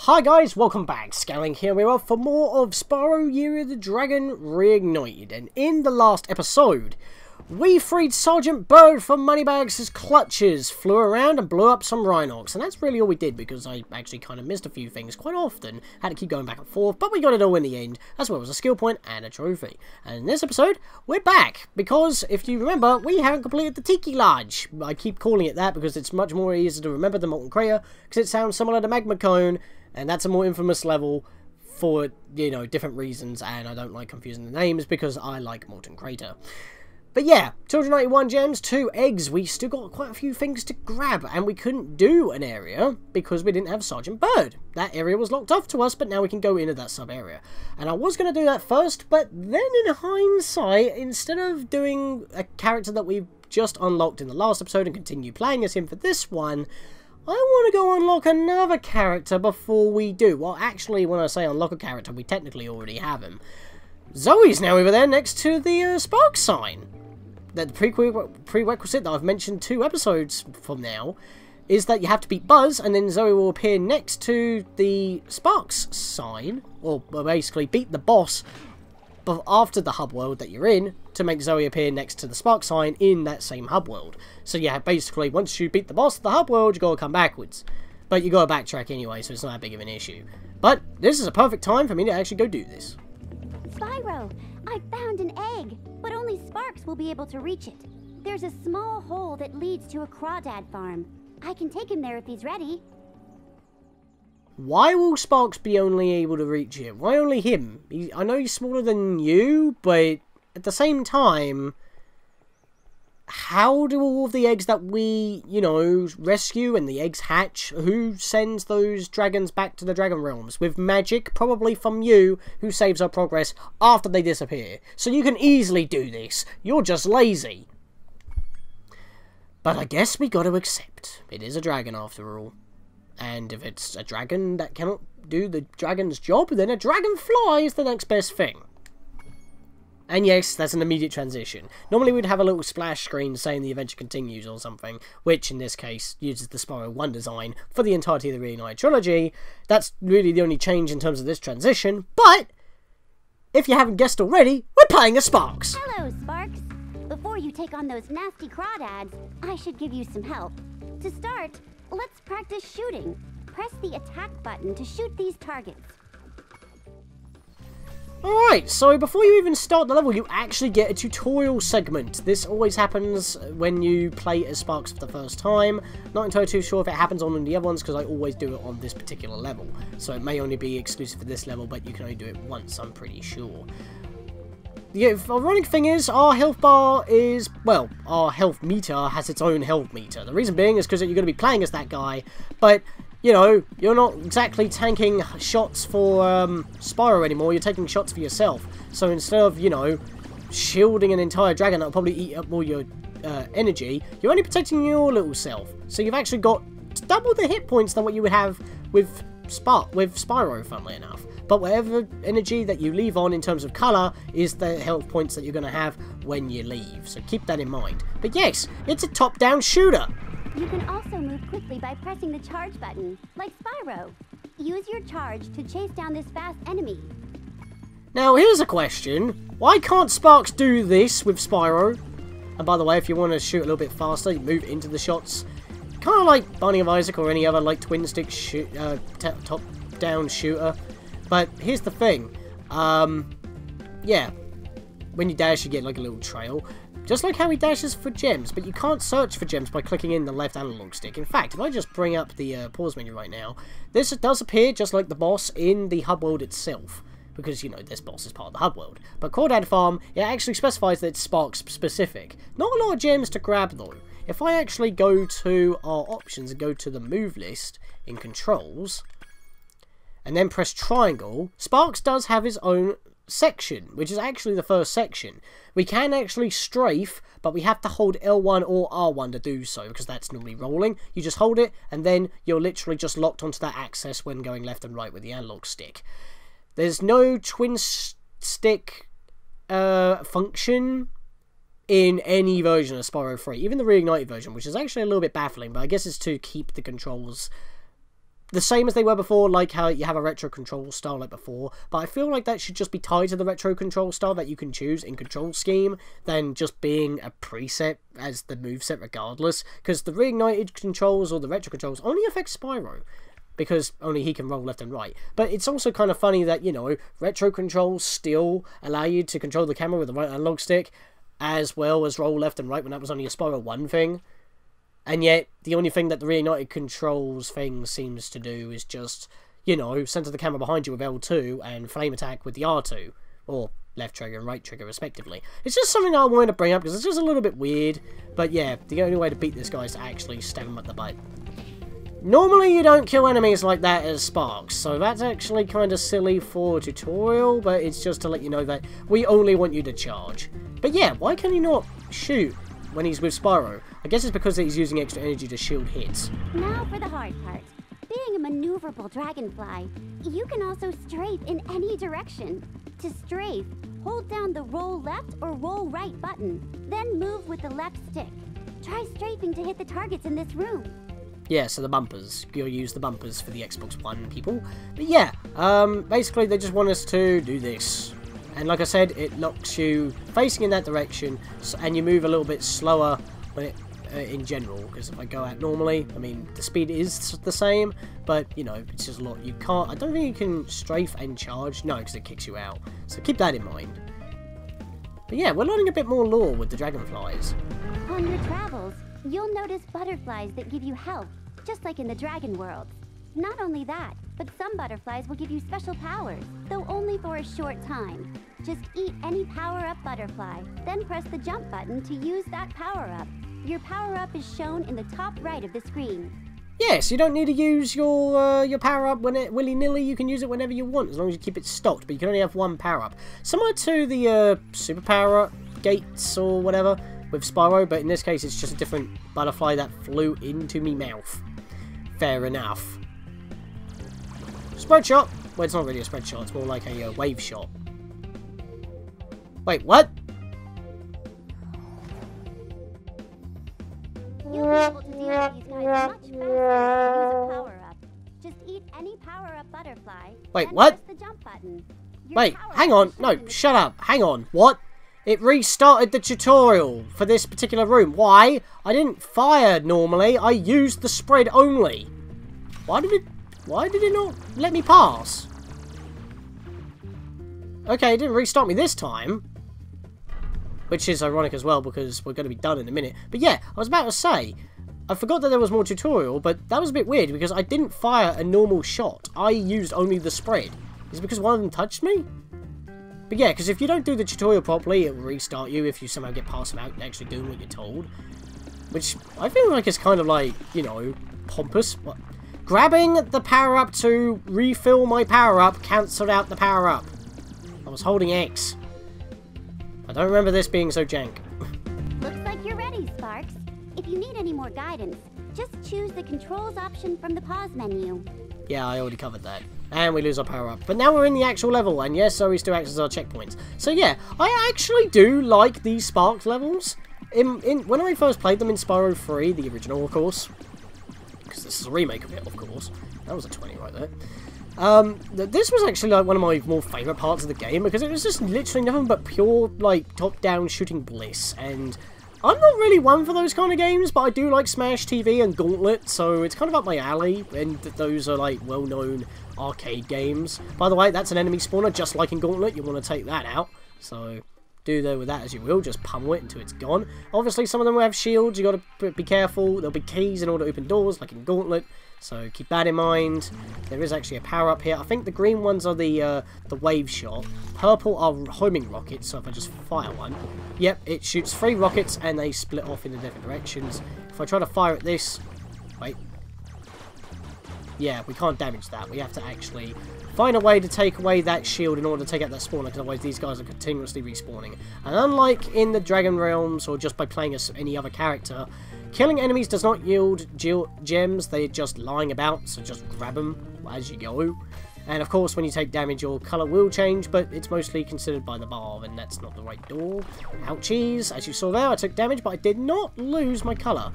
Hi guys, welcome back. Scatlink here. We're off for more of Spyro Year of the Dragon Reignited. And in the last episode, we freed Sergeant Byrd from Moneybags' clutches, flew around and blew up some Rhinox. And that's really all we did because I actually kind of missed a few things quite often. Had to keep going back and forth, but we got it all in the end, as well as a skill point and a trophy. And in this episode, we're back because, if you remember, we haven't completed the Tiki Lodge. I keep calling it that because it's much more easy to remember than Molten Crater, because it sounds similar to Magma Cone. And that's a more infamous level for, you know, different reasons, and I don't like confusing the names because I like Molten Crater. But yeah, 291 gems, 2 eggs, we still got quite a few things to grab, and we couldn't do an area because we didn't have Sergeant Byrd. That area was locked off to us, but now we can go into that sub-area. And I was going to do that first, but then in hindsight, instead of doing a character that we've just unlocked in the last episode and continue playing as him for this one, I want to go unlock another character before we do. Well, actually, when I say unlock a character, we technically already have him. Zoe's now over there next to the Sparx sign. The prerequisite that I've mentioned 2 episodes from now is that you have to beat Buzz, and then Zoe will appear next to the Sparx sign, or basically beat the boss after the hub world that you're in, to make Zoe appear next to the Sparx sign in that same hub world. So yeah, basically, once you beat the boss of the hub world, you gotta come backwards. But you gotta backtrack anyway, so it's not that big of an issue. But this is a perfect time for me to actually go do this. Spyro, I found an egg, but only Sparx will be able to reach it. There's a small hole that leads to a crawdad farm. I can take him there if he's ready. Why will Sparx be only able to reach him? Why only him? I know he's smaller than you, but at the same time, how do all of the eggs that we, you know, rescue and the eggs hatch, who sends those dragons back to the Dragon Realms? With magic, probably from you, who saves our progress after they disappear. So you can easily do this. You're just lazy. But I guess we got to accept. It is a dragon after all. And if it's a dragon that cannot do the dragon's job, then a dragonfly is the next best thing. And yes, that's an immediate transition. Normally we'd have a little splash screen saying the adventure continues or something, which in this case uses the Spyro 1 design for the entirety of the Reignited trilogy. That's really the only change in terms of this transition, but if you haven't guessed already, we're playing a Sparx! Hello, Sparx! Before you take on those nasty crawdads, I should give you some help. To start, let's practice shooting. Press the attack button to shoot these targets. Alright, so before you even start the level, you actually get a tutorial segment. This always happens when you play as Sparx for the first time. Not entirely too sure if it happens on the other ones, because I always do it on this particular level. So it may only be exclusive for this level, but you can only do it once, I'm pretty sure. The ironic thing is, our health bar is, well, our health meter has its own health meter. The reason being is because you're going to be playing as that guy, but, you know, you're not exactly tanking shots for Spyro anymore, you're taking shots for yourself. So instead of, you know, shielding an entire dragon that will probably eat up all your energy, you're only protecting your little self. So you've actually got double the hit points than what you would have with Spyro, funnily enough. But whatever energy that you leave on in terms of colour is the health points that you're going to have when you leave. So keep that in mind. But yes, it's a top-down shooter. You can also move quickly by pressing the charge button, like Spyro. Use your charge to chase down this fast enemy. Now here's a question. Why can't Sparx do this with Spyro? And by the way, if you want to shoot a little bit faster, you move into the shots. Kind of like Binding of Isaac or any other like twin-stick top-down shooter. But here's the thing, yeah, when you dash you get like a little trail, just like how he dashes for gems, but you can't search for gems by clicking in the left analog stick. In fact, if I just bring up the pause menu right now, this does appear just like the boss in the hub world itself, because, you know, this boss is part of the hub world. But Crawdad Farm, it actually specifies that it's Sparx specific. Not a lot of gems to grab though. If I actually go to our options and go to the move list in controls, and then press triangle, Sparx does have his own section, which is actually the first section. We can actually strafe, but we have to hold L1 or R1 to do so, because that's normally rolling. You just hold it, and then you're literally just locked onto that axis when going left and right with the analog stick. There's no twin stick function in any version of Spyro 3, even the Reignited version, which is actually a little bit baffling, but I guess it's to keep the controls the same as they were before, like how you have a retro control style like before, but I feel like that should just be tied to the retro control style that you can choose in Control Scheme, than just being a preset as the moveset regardless, because the Reignited controls or the retro controls only affect Spyro, because only he can roll left and right. But it's also kind of funny that, you know, retro controls still allow you to control the camera with the right analog stick, as well as roll left and right when that was only a Spyro 1 thing. And yet, the only thing that the Reignited controls thing seems to do is just, you know, center the camera behind you with L2 and flame attack with the R2. Or left trigger and right trigger, respectively. It's just something I wanted to bring up because it's just a little bit weird. But yeah, the only way to beat this guy is to actually stab him at the butt. Normally, you don't kill enemies like that as Sparx, so that's actually kind of silly for a tutorial, but it's just to let you know that we only want you to charge. But yeah, why can he not shoot when he's with Spyro? I guess it's because he's using extra energy to shield hits. Now for the hard part. Being a maneuverable dragonfly, you can also strafe in any direction. To strafe, hold down the roll left or roll right button, then move with the left stick. Try strafing to hit the targets in this room. Yeah, so the bumpers. You'll use the bumpers for the Xbox One people. But yeah, basically they just want us to do this. And like I said, it locks you facing in that direction, and you move a little bit slower when it, in general, because if I go out normally, I mean, the speed is the same, but, you know, it's just a lot. You can't, I don't think you can strafe and charge, no, because it kicks you out. So keep that in mind. But yeah, we're learning a bit more lore with the dragonflies. On your travels, you'll notice butterflies that give you health, just like in the dragon world. Not only that, but some butterflies will give you special powers, though only for a short time. Just eat any power-up butterfly, then press the jump button to use that power-up. Your power-up is shown in the top right of the screen. Yes, you don't need to use your power-up when it willy-nilly. You can use it whenever you want, as long as you keep it stocked, but you can only have one power-up. Similar to the super power-up gates or whatever with Spyro, but in this case it's just a different butterfly that flew into me mouth. Fair enough. Spread shot! Well, it's not really a spread shot, it's more like a wave shot. Wait, what? You'll be able to deal with these guys much faster if you use a power-up. Just eat any power-up butterfly. Wait, and what? Press the jump button. Wait, hang on. No, shut up. Hang on. What? It restarted the tutorial for this particular room. Why? I didn't fire normally. I used the spread only. Why did it not let me pass? Okay, it didn't restart me this time. Which is ironic as well, because we're going to be done in a minute. But yeah, I was about to say, I forgot that there was more tutorial, but that was a bit weird, because I didn't fire a normal shot. I used only the spread. Is it because one of them touched me? But yeah, because if you don't do the tutorial properly, it will restart you if you somehow get past them out and actually doing what you're told. Which, I feel like is kind of like, you know, pompous. What? Grabbing the power-up to refill my power-up cancelled out the power-up. I was holding X. I don't remember this being so jank. Looks like you're ready, Sparx. If you need any more guidance, just choose the controls option from the pause menu. Yeah, I already covered that. And we lose our power-up. But now we're in the actual level, and yes, so we still acts as our checkpoints. So yeah, I actually do like these Sparx levels. When I first played them in Spyro 3, the original, of course, because this is a remake of it, of course. That was a 20 right there. This was actually like one of my more favourite parts of the game, because it was just literally nothing but pure, like, top-down shooting bliss, and I'm not really one for those kind of games, but I do like Smash TV and Gauntlet, so it's kind of up my alley, and those are, like, well-known arcade games. By the way, that's an enemy spawner, just like in Gauntlet. You want to take that out, so do there with that as you will. Just pummel it until it's gone. Obviously, some of them will have shields. You got to be careful. There'll be keys in order to open doors, like in Gauntlet, so keep that in mind. There is actually a power-up here. I think the green ones are the wave shot. Purple are homing rockets, so if I just fire one, yep, it shoots 3 rockets, and they split off in the different directions. If I try to fire at this, wait, yeah, we can't damage that. We have to actually find a way to take away that shield in order to take out that spawner, because otherwise these guys are continuously respawning. And unlike in the Dragon Realms, or just by playing as any other character, killing enemies does not yield gems. They're just lying about, so just grab them as you go. And of course, when you take damage, your colour will change, but it's mostly considered by the bar, and that's not the right door. Ouchies. As you saw there, I took damage, but I did not lose my colour.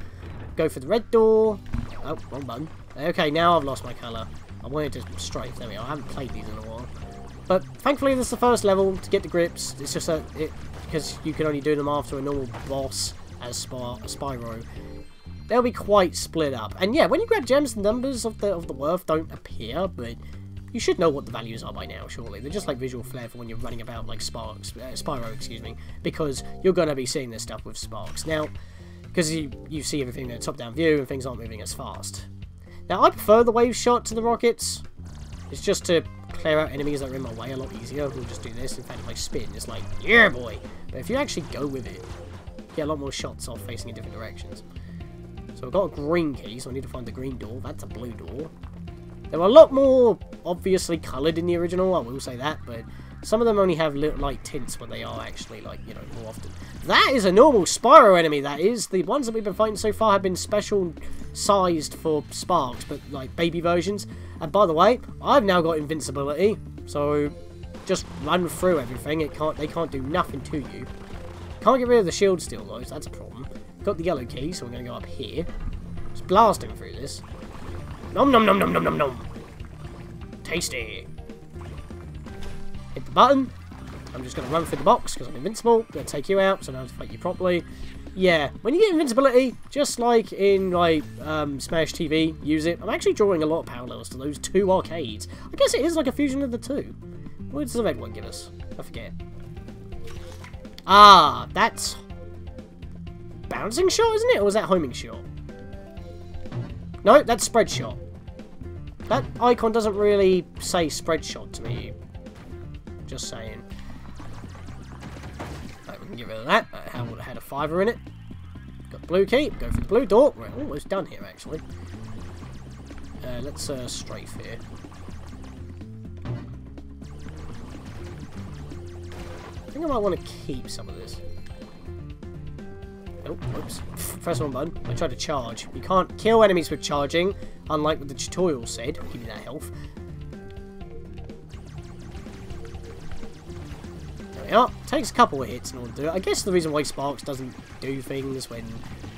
Go for the red door. Oh, wrong button. Okay, now I've lost my colour. I wanted to strafe. There we go. I haven't played these in a while. But thankfully this is the first level to get the grips. It's just that because you can only do them after a normal boss as Spyro. They'll be quite split up. And yeah, when you grab gems, the numbers of the worth don't appear, but you should know what the values are by now, surely. They're just like visual flair for when you're running about like Spyro, excuse me, because you're going to be seeing this stuff with Sparx. Now, because you see everything in a top-down view and things aren't moving as fast. Now, I prefer the wave shot to the rockets. It's just to clear out enemies that are in my way a lot easier. We'll just do this. In fact, if I spin, it's like, yeah, boy. But if you actually go with it, you get a lot more shots off facing in different directions. So I've got a green key, so I need to find the green door. That's a blue door. They were a lot more obviously coloured in the original, I will say that, but some of them only have little light tints when they are actually, like, you know, more often. That is a normal Spyro enemy, that is. The ones that we've been fighting so far have been special sized for Sparx, but, like, baby versions. And by the way, I've now got invincibility, so just run through everything. They can't do nothing to you. Can't get rid of the shield still, though, so that's a problem. Got the yellow key, so we're going to go up here. Just blasting through this. Nom nom nom nom nom nom nom. Tasty. Hit the button. I'm just going to run through the box because I'm invincible. Going to take you out, so now I have to fight you properly. Yeah, when you get invincibility, just like in like Smash TV, use it. I'm actually drawing a lot of parallels to those two arcades. I guess it is like a fusion of the two. What does the red one give us? I forget. Ah, that's bouncing shot, isn't it? Or was that homing shot? No, that's spread shot. That icon doesn't really say spread shot to me. Just saying. Right, we can get rid of that. That would have had a fiver in it. Got the blue key. Go for the blue door. We're almost done here, actually. Let's strafe here. I think I might want to keep some of this. Oh, whoops. Press one button. I tried to charge. You can't kill enemies with charging, unlike what the tutorial said. Give me that health. There we are. Takes a couple of hits in order to do it. I guess the reason why Sparx doesn't do things when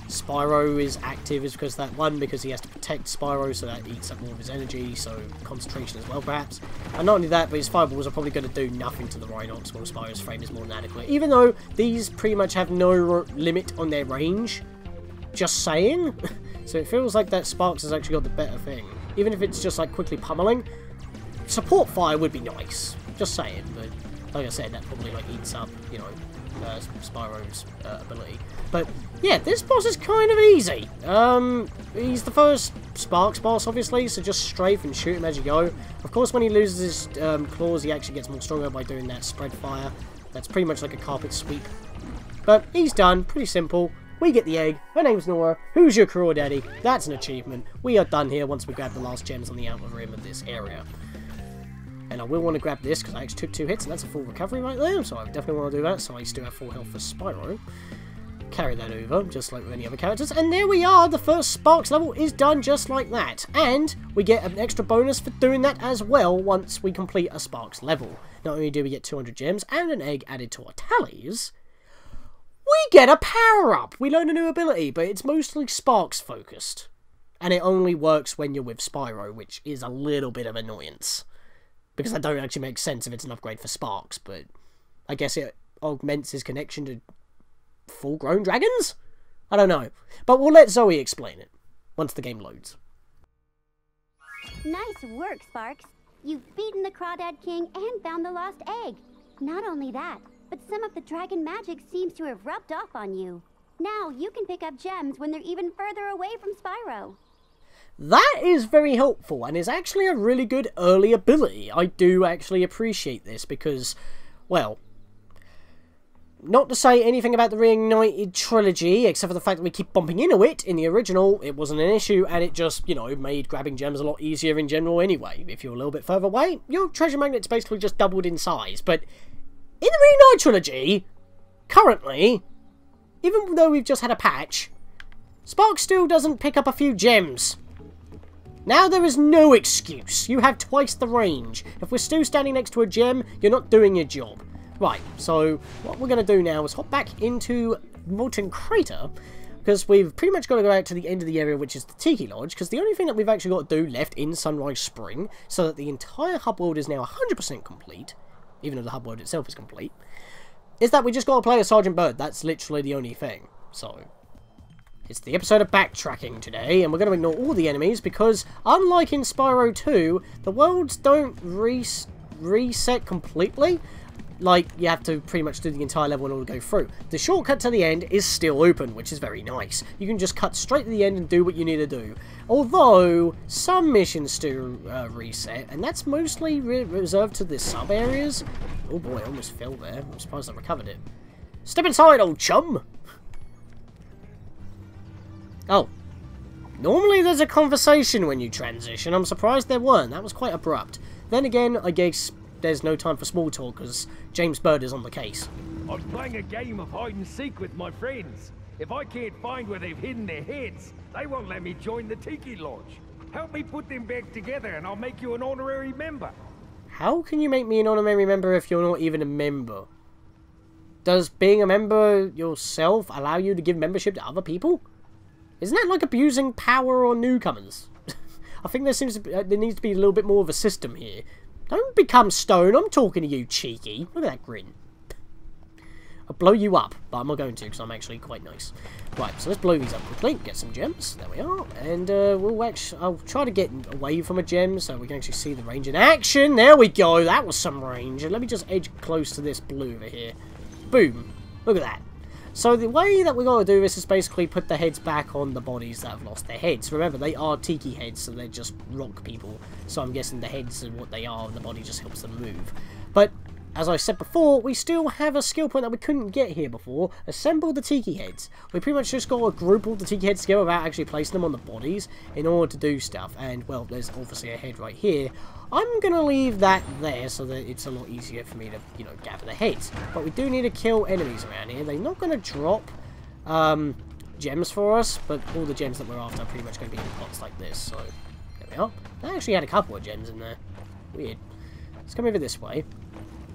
Spyro is active is because because he has to protect Spyro, so that eats up more of his energy, so concentration as well, perhaps. And not only that, but his fireballs are probably going to do nothing to the Rhinox while Spyro's frame is more than adequate. Even though these pretty much have no limit on their range. Just saying. So it feels like that Sparx has actually got the better thing. Even if it's just like quickly pummeling, support fire would be nice. Just saying, but like I said, that probably like eats up, you know, Spyro's ability. But yeah, this boss is kind of easy. He's the first Sparx boss, obviously, so just strafe and shoot him as you go. Of course, when he loses his claws, he actually gets more stronger by doing that spread fire. That's pretty much like a carpet sweep. But he's done, pretty simple. We get the egg. Her name's Nora. Who's your crawdaddy? That's an achievement. We are done here once we grab the last gems on the outer rim of this area. And I will want to grab this because I actually took 2 hits and that's a full recovery right there. So I definitely want to do that. So I still have full health for Spyro. Carry that over, just like with any other characters. And there we are. The first Sparx level is done just like that. And we get an extra bonus for doing that as well once we complete a Sparx level. Not only do we get 200 gems and an egg added to our tallies, we get a power-up! We learn a new ability, but it's mostly Sparx-focused. And it only works when you're with Spyro, which is a little bit of annoyance. Because that don't actually make sense if it's an upgrade for Sparx, but I guess it augments his connection to full-grown dragons? I don't know. But we'll let Zoe explain it, once the game loads. Nice work, Sparx. You've beaten the Crawdad King and found the lost egg. Not only that, but some of the dragon magic seems to have rubbed off on you. Now you can pick up gems when they're even further away from Spyro. That is very helpful, and is actually a really good early ability. I do actually appreciate this, because, well, not to say anything about the Reignited trilogy, except for the fact that we keep bumping into it. In the original, it wasn't an issue, and it just, you know, made grabbing gems a lot easier in general anyway. If you're a little bit further away, your treasure magnet's basically just doubled in size. But in the Reignited trilogy, currently, even though we've just had a patch, Sparx still doesn't pick up a few gems. Now there is no excuse. You have twice the range. If we're still standing next to a gem, you're not doing your job. Right, so what we're going to do now is hop back into Molten Crater, because we've pretty much got to go out to the end of the area, which is the Tiki Lodge, because the only thing that we've actually got to do left in Sunrise Spring, so that the entire hub world is now 100% complete, even though the hub world itself is complete, is that we just got to play as Sergeant Byrd. That's literally the only thing. So, it's the episode of backtracking today, and we're going to ignore all the enemies, because unlike in Spyro 2, the worlds don't reset completely. Like, you have to pretty much do the entire level in order to go through. The shortcut to the end is still open, which is very nice. You can just cut straight to the end and do what you need to do. Although, some missions still reset, and that's mostly reserved to the sub-areas. Oh boy, I almost fell there. I'm surprised I recovered it. Step inside, old chum! Oh. Normally there's a conversation when you transition. I'm surprised there weren't. That was quite abrupt. Then again, I guess there's no time for small talk because James Byrd is on the case. I'm playing a game of hide and seek with my friends. If I can't find where they've hidden their heads, they won't let me join the Tiki Lodge. Help me put them back together and I'll make you an honorary member. How can you make me an honorary member if you're not even a member? Does being a member yourself allow you to give membership to other people? Isn't that like abusing power on newcomers? I think there needs to be a little bit more of a system here. Don't become stone, I'm talking to you, cheeky. Look at that grin. I'll blow you up, but I'm not going to because I'm actually quite nice. Right, so let's blow these up quickly, get some gems. There we are. And I'll try to get away from a gem so we can actually see the range in action. There we go, that was some range. And let me just edge close to this blue over here. Boom. Look at that. So the way that we're going to do this is basically put the heads back on the bodies that have lost their heads. Remember, they are tiki heads, so they're just rock people. So I'm guessing the heads are what they are, and the body just helps them move. But, as I said before, we still have a skill point that we couldn't get here before. Assemble the tiki heads. We pretty much just got to group all the tiki heads together without actually placing them on the bodies in order to do stuff. And, well, there's obviously a head right here. I'm going to leave that there so that it's a lot easier for me to, you know, gather the heads. But we do need to kill enemies around here. They're not going to drop gems for us, but all the gems that we're after are pretty much going to be in pots like this. So, there we are. I actually had a couple of gems in there. Weird. Let's come over this way.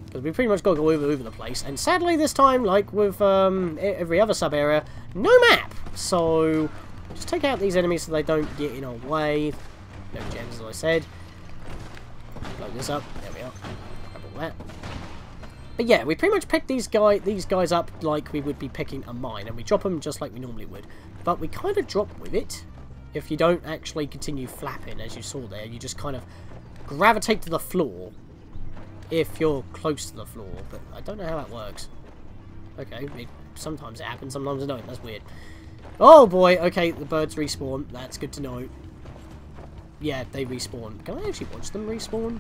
Because we pretty much got to go over the place. And sadly, this time, like with every other sub-area, no map. So, just take out these enemies so they don't get in our way. No gems, as I said. Blow this up. There we are. Grab all that. But yeah, we pretty much pick these guys up like we would be picking a mine. And we drop them just like we normally would. But we kind of drop with it. If you don't actually continue flapping, as you saw there. You just kind of gravitate to the floor. If you're close to the floor, but I don't know how that works. Okay, sometimes it happens, sometimes it don't. That's weird. Oh boy, okay, the birds respawn. That's good to know. Yeah, they respawn. Can I actually watch them respawn?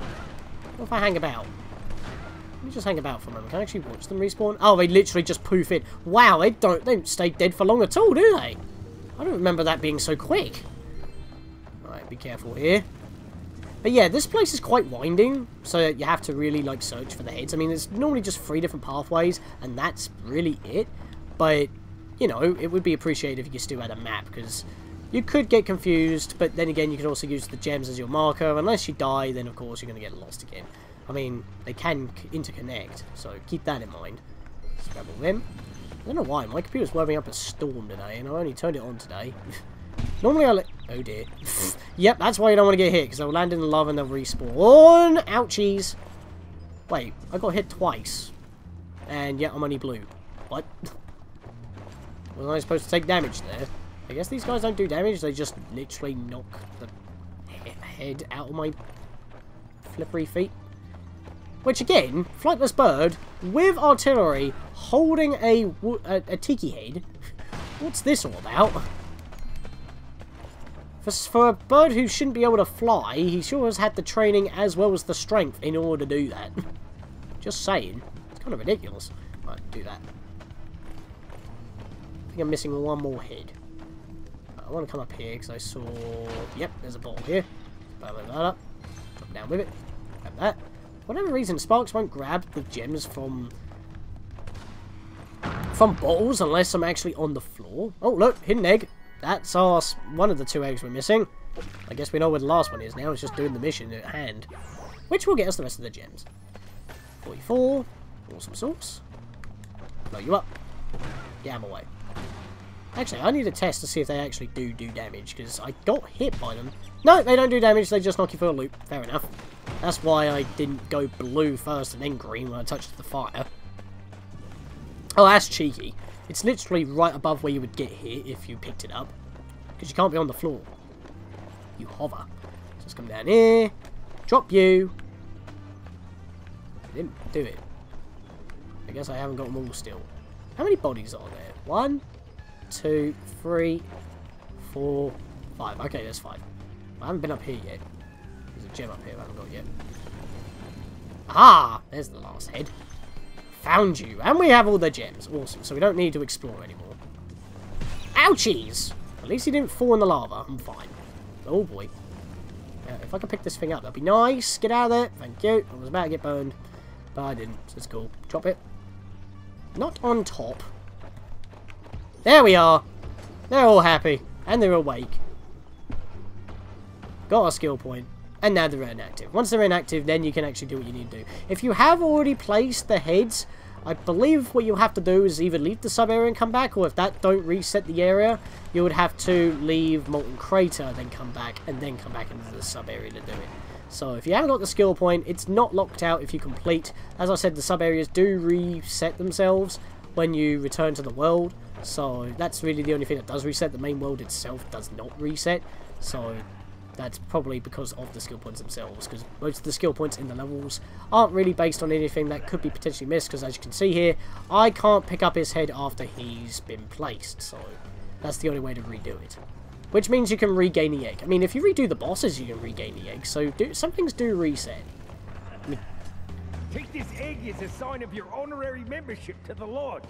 What if I hang about? Let me just hang about for a moment. Can I actually watch them respawn? Oh, they literally just poof in. Wow, they don't stay dead for long at all, do they? I don't remember that being so quick. Alright, be careful here. But yeah, this place is quite winding, so you have to really, like, search for the heads. I mean, there's normally just 3 different pathways, and that's really it. But, you know, it would be appreciated if you still had a map, because you could get confused, but then again, you could also use the gems as your marker. Unless you die, then, of course, you're going to get lost again. I mean, they can interconnect, so keep that in mind. Let's grab all them. I don't know why, my computer's warming up a storm today, and I only turned it on today. Normally I oh dear. Yep, that's why you don't want to get hit, because they'll land in the lava and they'll respawn. Ouchies. Wait, I got hit twice. And yet I'm only blue. What? Wasn't I supposed to take damage there? I guess these guys don't do damage, they just literally knock the head out of my flippery feet. Which again, Flightless Byrd, with artillery, holding a tiki head. What's this all about? For a bird who shouldn't be able to fly, he sure has had the training as well as the strength in order to do that. Just saying. It's kind of ridiculous. Right, do that. I think I'm missing one more head. I want to come up here because I saw... Yep, there's a ball here. Blow that up. Drop down with it. Grab that. For whatever reason, Sparx won't grab the gems from bottles unless I'm actually on the floor. Oh, look, hidden egg. That's one of the 2 eggs we're missing. I guess we know where the last one is now. It's just doing the mission at hand. Which will get us the rest of the gems. 44. Awesome sauce. Blow you up. Get out of my way. Actually, I need a test to see if they actually do damage, because I got hit by them. No, they don't do damage, they just knock you for a loop. Fair enough. That's why I didn't go blue first and then green when I touched the fire. Oh, that's cheeky. It's literally right above where you would get hit if you picked it up. Because you can't be on the floor. You hover. So let's come down here. Drop you. I didn't do it. I guess I haven't got them all still. How many bodies are there? 1, 2, 3, 4, 5. Okay, there's 5. I haven't been up here yet. There's a gem up here I haven't got yet. Ah! There's the last head. Found you. And we have all the gems. Awesome. So we don't need to explore anymore. Ouchies! At least he didn't fall in the lava. I'm fine. Oh boy. If I could pick this thing up, that'd be nice. Get out of there. Thank you. I was about to get burned. But I didn't. So it's cool. Drop it. Not on top. There we are. They're all happy. And they're awake. Got a skill point. And now they're inactive. Once they're inactive, then you can actually do what you need to do. If you have already placed the heads, I believe what you'll have to do is either leave the sub-area and come back, or if that don't reset the area, you would have to leave Molten Crater, then come back, and then come back into the sub-area to do it. So if you haven't got the skill point, it's not locked out if you complete. As I said, the sub-areas do reset themselves when you return to the world. So that's really the only thing that does reset. The main world itself does not reset. So that's probably because of the skill points themselves, because most of the skill points in the levels aren't really based on anything that could be potentially missed, because as you can see here, I can't pick up his head after he's been placed, so that's the only way to redo it. Which means you can regain the egg. I mean, if you redo the bosses, you can regain the egg, so some things do reset. I mean, Take this egg as a sign of your honorary membership to the lodge.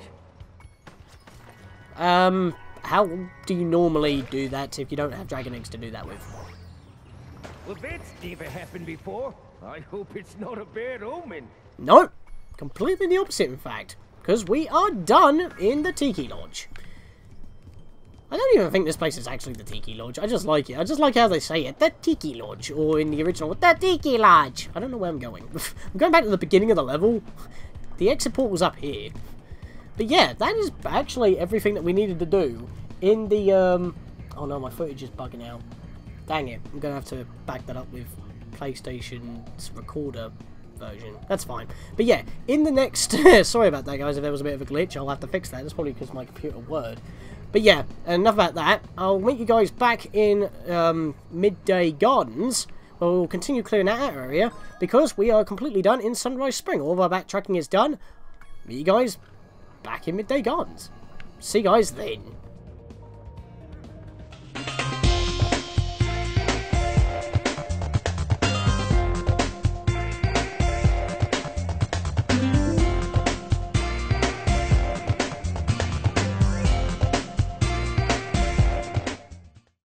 how do you normally do that if you don't have dragon eggs to do that with? Well, that's never happened before. I hope it's not a bad omen. No, completely the opposite, in fact. Because we are done in the Tiki Lodge. I don't even think this place is actually the Tiki Lodge. I just like it. I just like how they say it. The Tiki Lodge. Or in the original, the Tiki Lodge. I don't know where I'm going. I'm going back to the beginning of the level. The exit port was up here. But yeah, that is actually everything that we needed to do in the, oh no, my footage is bugging out. Dang it, I'm going to have to back that up with PlayStation's recorder version. That's fine. But yeah, in the next... sorry about that, guys, if there was a bit of a glitch. I'll have to fix that. That's probably because my computer Word. But yeah, enough about that. I'll meet you guys back in Midday Gardens, where we'll continue clearing that area, because we are completely done in Sunrise Spring. All of our backtracking is done. Meet you guys back in Midday Gardens. See you guys then.